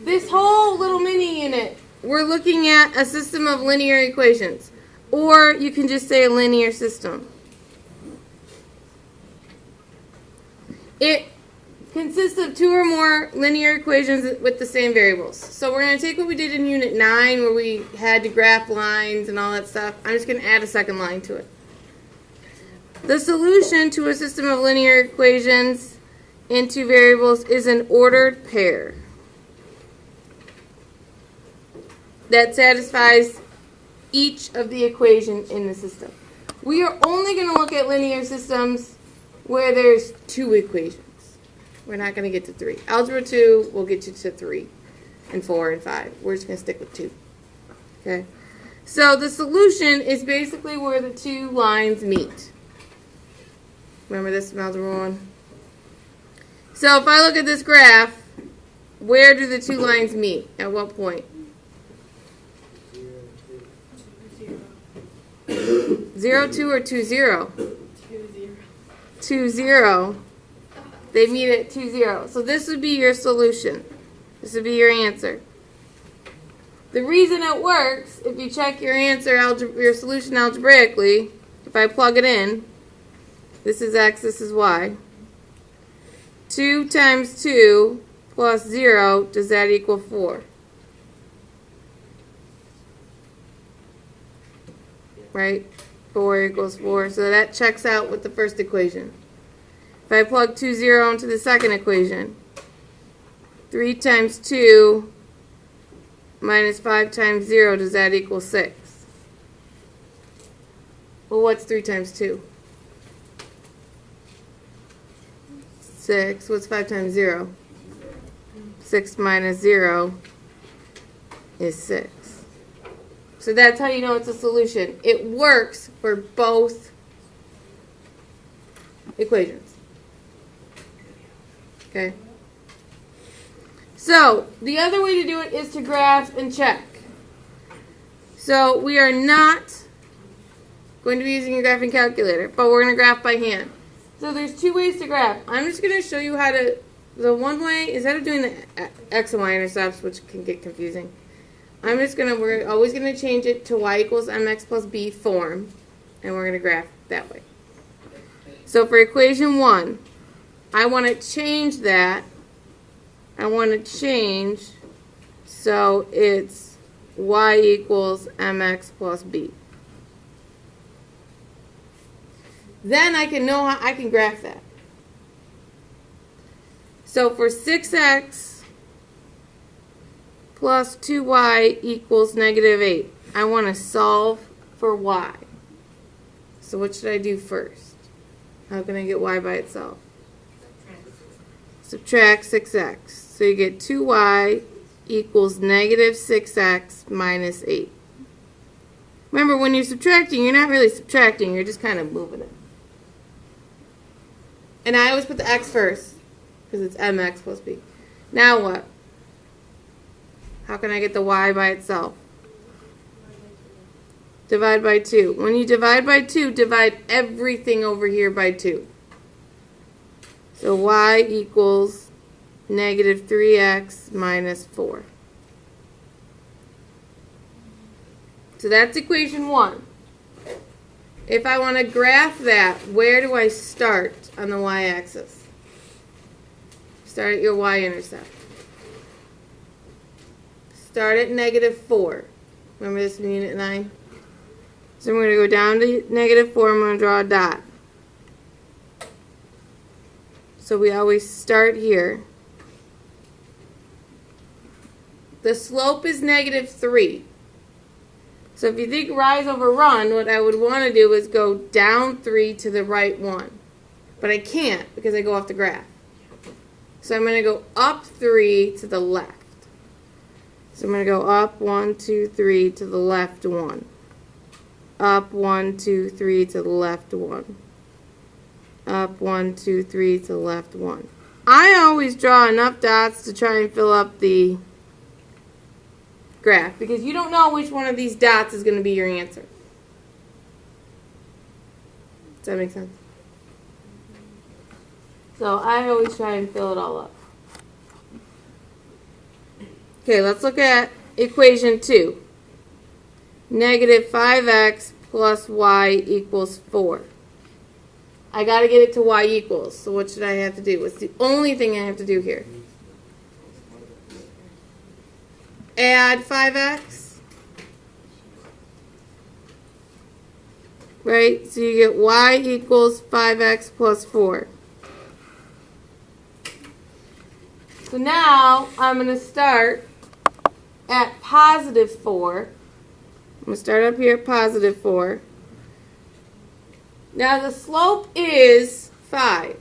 This whole little mini unit, we're looking at a system of linear equations. Or you can just say a linear system. It consists of two or more linear equations with the same variables. So we're going to take what we did in Unit 9 where we had to graph lines and all that stuff. I'm just going to add a second line to it. The solution to a system of linear equations in two variables is an ordered pair that satisfies each of the equations in the system. We are only going to look at linear systems where there's two equations. We're not going to get to 3. Algebra 2 will get you to 3 and 4 and 5. We're just going to stick with 2. Okay? So the solution is basically where the two lines meet. Remember this from Algebra 1? So if I look at this graph, where do the two lines meet? At what point? 0, 2, or 2, 0? 2, 0. They meet at 2, 0. So this would be your solution. This would be your answer. The reason it works, if you check your answer, your solution algebraically, if I plug it in, this is x, this is y. 2 times 2 plus 0, does that equal 4? Right? 4 equals 4. So that checks out with the first equation. If I plug 2, 0 into the second equation, 3 times 2 minus 5 times 0, does that equal 6? Well, what's 3 times 2? 6. What's 5 times 0? 6 minus 0 is 6. So that's how you know it's a solution. It works for both equations. Okay? So, the other way to do it is to graph and check. So, we are not going to be using a graphing calculator, but we're going to graph by hand. So, there's two ways to graph. I'm just going to show you how to, the one way, instead of doing the x and y intercepts, which can get confusing, we're always going to change it to y equals mx plus b form, and we're going to graph that way. So, for equation 1, I want to change that. I want to change so it's y equals mx plus b. Then I can know how I can graph that. So for 6x plus 2y equals negative 8, I want to solve for y. So what should I do first? How can I get y by itself? Subtract 6x. So you get 2y equals negative 6x minus 8. Remember, when you're subtracting, you're not really subtracting. You're just kind of moving it. And I always put the x first because it's mx plus b. Now what? How can I get the y by itself? Divide by 2. When you divide by 2, divide everything over here by 2. So y equals negative 3x minus 4. So that's equation 1. If I want to graph that, where do I start on the y-axis? Start at your y-intercept. Start at negative 4. Remember this in Unit 9? So I'm going to go down to negative 4. I'm going to draw a dot. So we always start here. The slope is negative 3. So if you think rise over run, what I would want to do is go down 3 to the right 1. But I can't because I go off the graph. So I'm going to go up 3 to the left. So I'm going to go up 1, 2, 3 to the left 1. Up 1, 2, 3 to the left 1. Up 1, 2, 3 to the left 1. I always draw enough dots to try and fill up the graph because you don't know which one of these dots is going to be your answer. Does that make sense? So I always try and fill it all up. Okay, let's look at equation 2. Negative 5x plus y equals 4. I got to get it to y equals. So what should I have to do? What's the only thing I have to do here? Add 5x. Right? So you get y equals 5x plus 4. So now I'm going to start at positive 4. I'm going to start up here at positive 4. Now the slope is 5.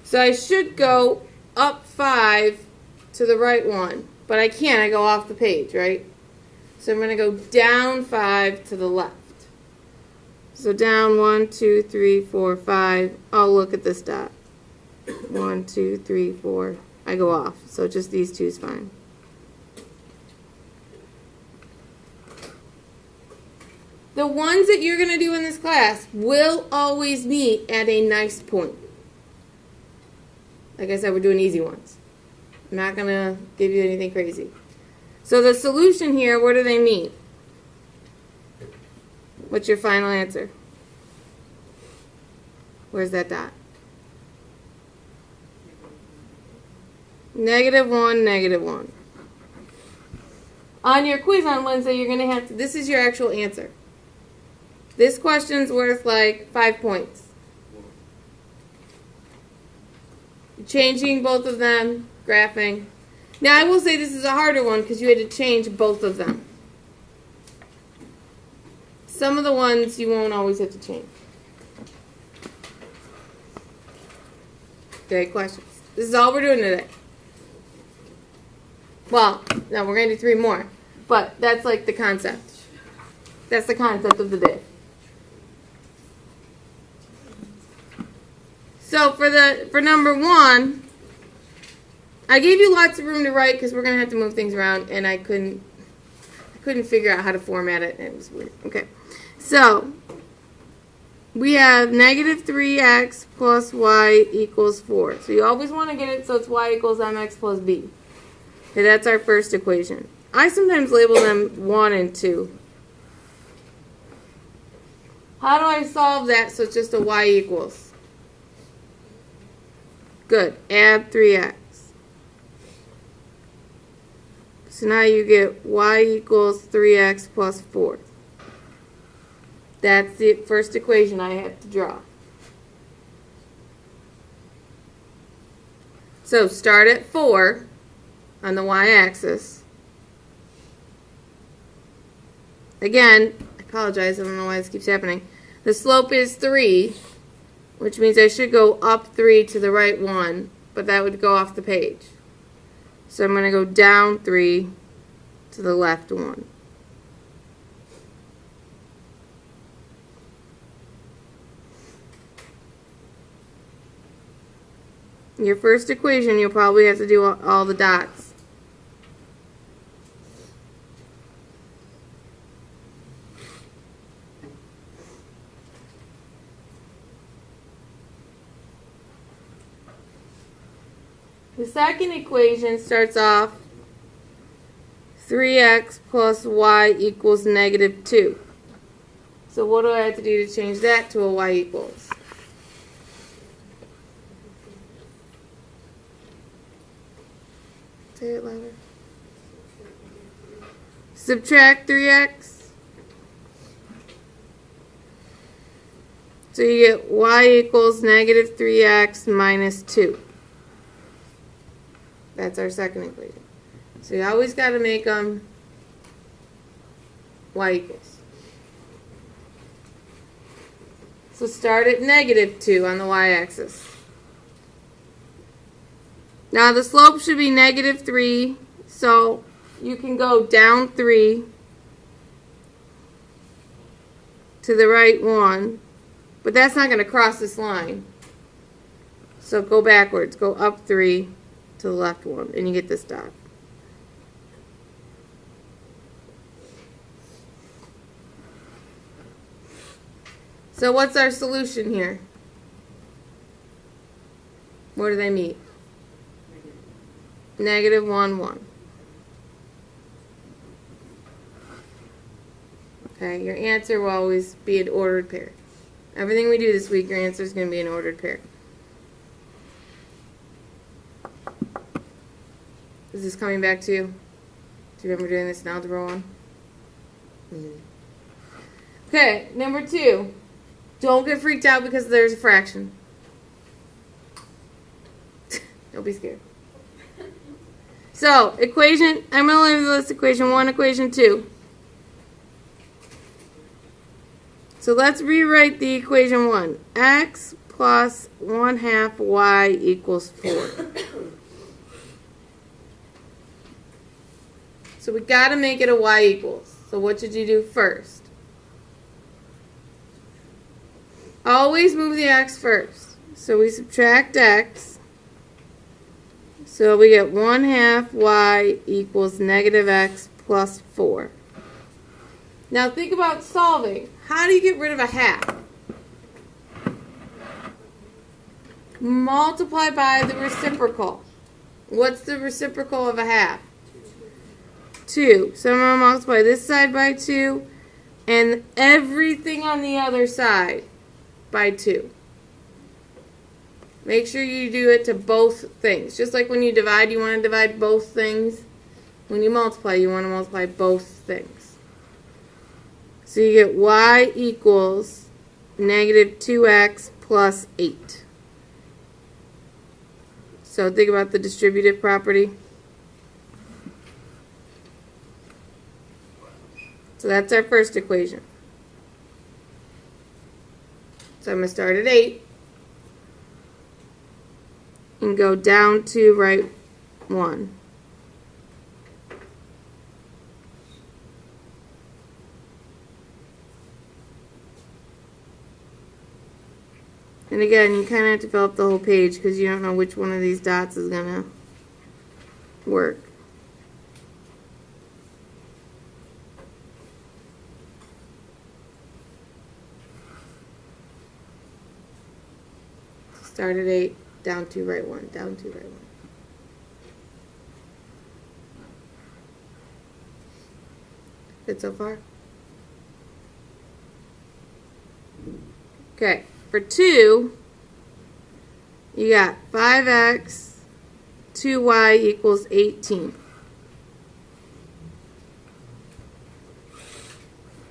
So I should go up 5 to the right 1. But I can't. I go off the page, right? So I'm going to go down 5 to the left. So down 1, 2, 3, 4, 5. Oh, look at this dot. 1, 2, 3, 4. I go off. So just these two is fine. The ones that you're going to do in this class will always meet at a nice point. Like I said, we're doing easy ones. I'm not going to give you anything crazy. So the solution here, where do they meet? What's your final answer? Where's that dot? Negative 1, negative 1. On your quiz on Wednesday, you're going to have to, this is your actual answer. This question's worth like 5 points. Changing both of them, graphing. Now I will say this is a harder one because you had to change both of them. Some of the ones you won't always have to change. Okay, questions. This is all we're doing today. Well, no, we're going to do 3 more. But that's like the concept. That's the concept of the day. So for number 1, I gave you lots of room to write because we're going to have to move things around, and I couldn't figure out how to format it, and it was weird. Okay, so we have negative 3x plus y equals 4. So you always want to get it so it's y equals mx plus b. Okay, that's our first equation. I sometimes label them 1 and 2. How do I solve that so it's just a y equals? Good. Add 3x. So now you get y equals 3x plus 4. That's the first equation I have to draw. So start at 4 on the y-axis. Again, I apologize, I don't know why this keeps happening. The slope is 3, which means I should go up 3 to the right 1, but that would go off the page. So I'm going to go down 3 to the left 1. Your first equation, you'll probably have to do all the dots. The second equation starts off 3x plus y equals negative 2. So what do I have to do to change that to a y equals? Say it louder. Subtract 3x. So you get y equals negative 3x minus 2. That's our second equation. So you always got to make them y equals. So start at negative 2 on the y-axis. Now the slope should be negative 3, so you can go down 3 to the right 1, but that's not going to cross this line. So go backwards, go up 3 to the left 1, and you get this dot. So what's our solution here? Where do they meet? Negative 1, 1. Okay, your answer will always be an ordered pair. Everything we do this week, your answer is going to be an ordered pair. Is this coming back to you? Do you remember doing this in Algebra 1? Okay, number 2. Don't get freaked out because there's a fraction. Don't be scared. So, equation, I'm going to leave the list equation 1, equation 2. So let's rewrite the equation 1. X plus 1/2 y equals 4. So we got to make it a y equals. So what should you do first? Always move the x first. So we subtract x. So we get 1/2 y equals negative x plus 4. Now think about solving. How do you get rid of a half? Multiply by the reciprocal. What's the reciprocal of a half? 2. So I'm going to multiply this side by 2 and everything on the other side by 2. Make sure you do it to both things. Just like when you divide, you want to divide both things. When you multiply, you want to multiply both things. So you get y equals negative 2x plus 8. So think about the distributive property. So that's our first equation. So I'm going to start at 8 and go down to right 1. And again, you kind of have to fill up the whole page because you don't know which one of these dots is going to work. Start at 8, down to right 1, down to right 1. Good so far? Okay, for 2, you got 5x, 2y equals 18.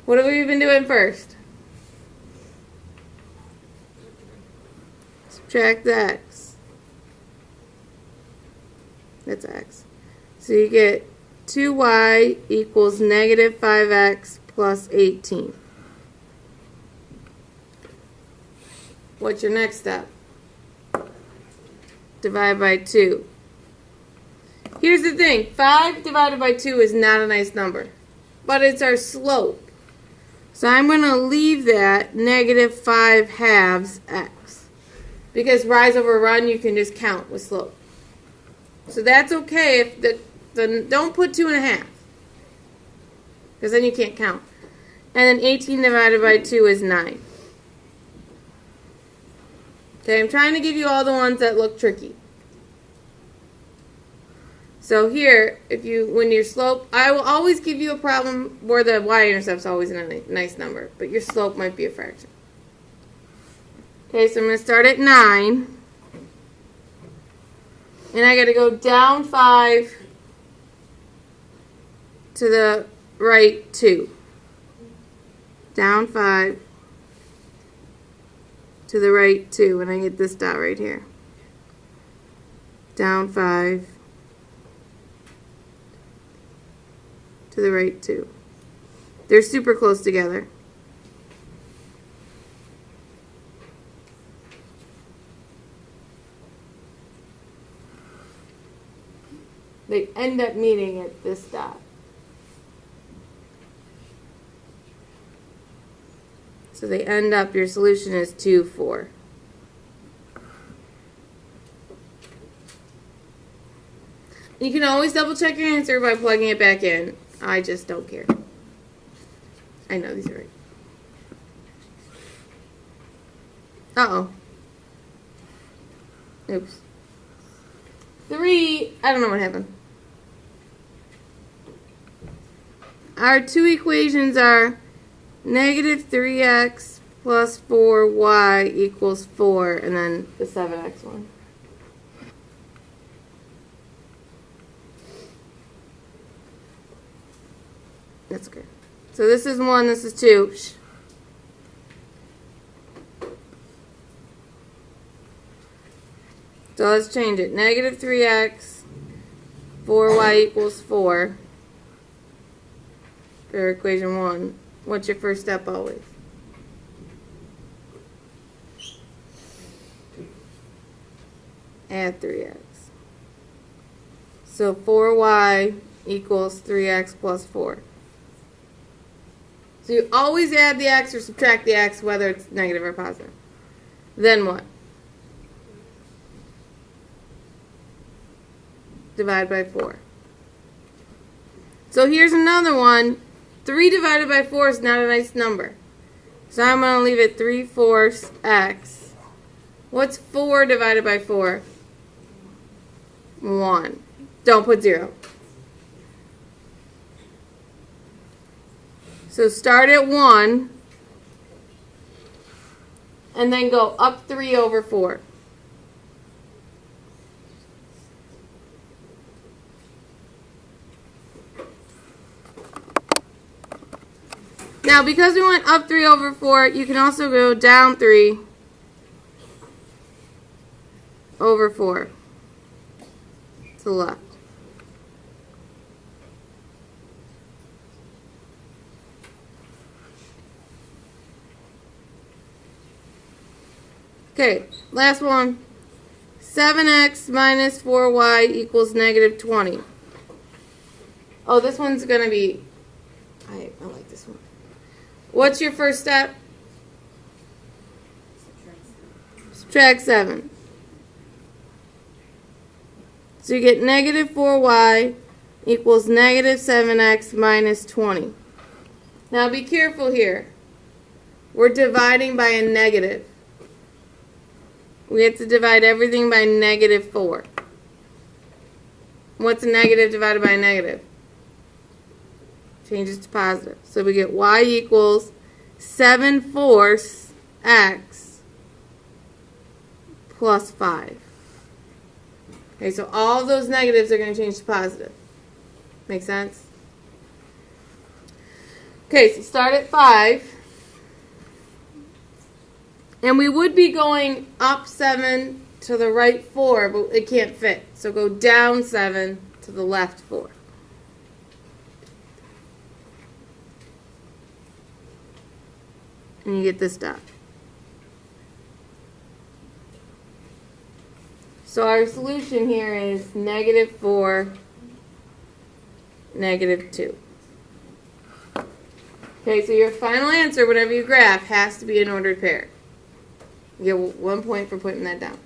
What have we been doing first? Subtract the x. That's x. So you get 2y equals negative 5x plus 18. What's your next step? Divide by 2. Here's the thing. 5 divided by 2 is not a nice number, but it's our slope. So I'm going to leave that negative 5 halves x. Because rise over run, you can just count with slope. So that's okay if don't put 2.5. Because then you can't count. And then 18 divided by 2 is 9. Okay, I'm trying to give you all the ones that look tricky. So here, when your slope, I will always give you a problem where the y-intercept's always a nice number, but your slope might be a fraction. Okay, so I'm going to start at 9. And I got to go down 5 to the right 2. Down 5 to the right 2, and I get this dot right here. Down 5 to the right 2. They're super close together. They end up meeting at this dot. So they end up, your solution is 2, 4. You can always double check your answer by plugging it back in. I just don't care. I know these are right. Uh-oh. Oops. 3, I don't know what happened. Our two equations are negative 3x plus 4y equals 4, and then the 7x one. That's okay. So this is 1, this is 2. So let's change it. Negative 3x, 4y equals 4 for equation 1. What's your first step always? Add 3x. So 4y equals 3x plus 4. So you always add the x or subtract the x, whether it's negative or positive. Then what? Divide by 4. So here's another one. 3 divided by 4 is not a nice number. So I'm going to leave it 3/4 x. What's 4 divided by 4? 1. Don't put 0. So start at 1 and then go up 3 over 4. Now, because we went up 3 over 4, you can also go down 3 over 4 to the left. Okay, last one. 7x minus 4y equals negative 20. Oh, this one's going to be... I like this one. What's your first step? Subtract 7. So you get negative 4y equals negative 7x minus 20. Now be careful here. We're dividing by a negative. We have to divide everything by negative 4. What's a negative divided by a negative? Changes to positive. So we get y equals 7/4 x plus 5. Okay, so all of those negatives are going to change to positive. Make sense? Okay, so start at 5. And we would be going up 7 to the right 4, but it can't fit. So go down 7 to the left 4. And you get this dot. So our solution here is negative 4, negative 2. Okay, so your final answer, whenever you graph, has to be an ordered pair. You get 1 point for putting that down.